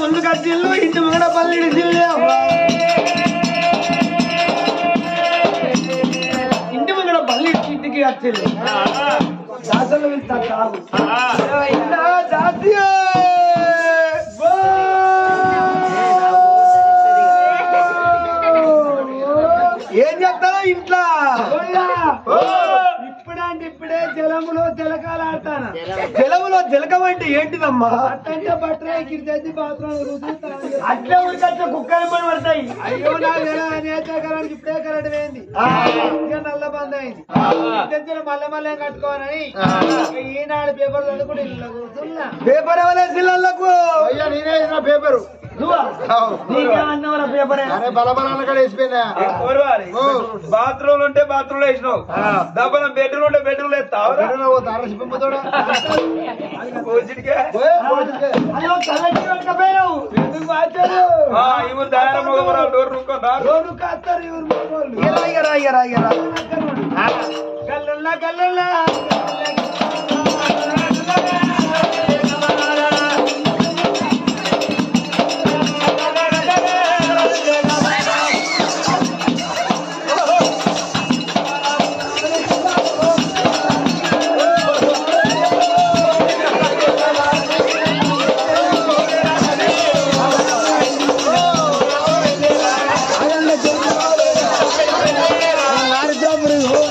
ముందు కట్టిల్లు ఇంటి ముంగడ పల్లెడి జిల్లు ఇంటి ముంగడ పల్లి ఇంటికి వచ్చిల్లు జాతరలు వెళ్తా కాదు జాతీయ ఏం చెప్తారో ఇంట్లో ఇప్పుడే జలములో జలకాలు ఆడతాను జలములో జలకం అంటే ఏంటిదమ్మా అట్టంటే బట్టలు ఎక్కిరిచేసి బాత్రూమ్ అట్లే ఉడికొచ్చే కుక్కలు పని పడతాయి అయ్యో నాకు నేర్చకరానికి ఇప్పుడే కరెంట్ పోయింది నల్ల బంద్ అయింది మళ్ళీ కట్టుకోవాలని ఈనాడు పేపర్ చదువుకుంటే ఇళ్ళ కూర్చున్నా పేపర్ ఎవరేసి ఇళ్ళకు అయ్యా నేనే పేపరు బాత్రూమ్ ఉంటే బాత్రూమ్ వేసినావు దబ్బన బెడ్రూమ్ ఉంటే బెడ్రూమ్ వేస్తావు డోర్ గల్లల్లా గల్లల్లా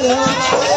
Oh,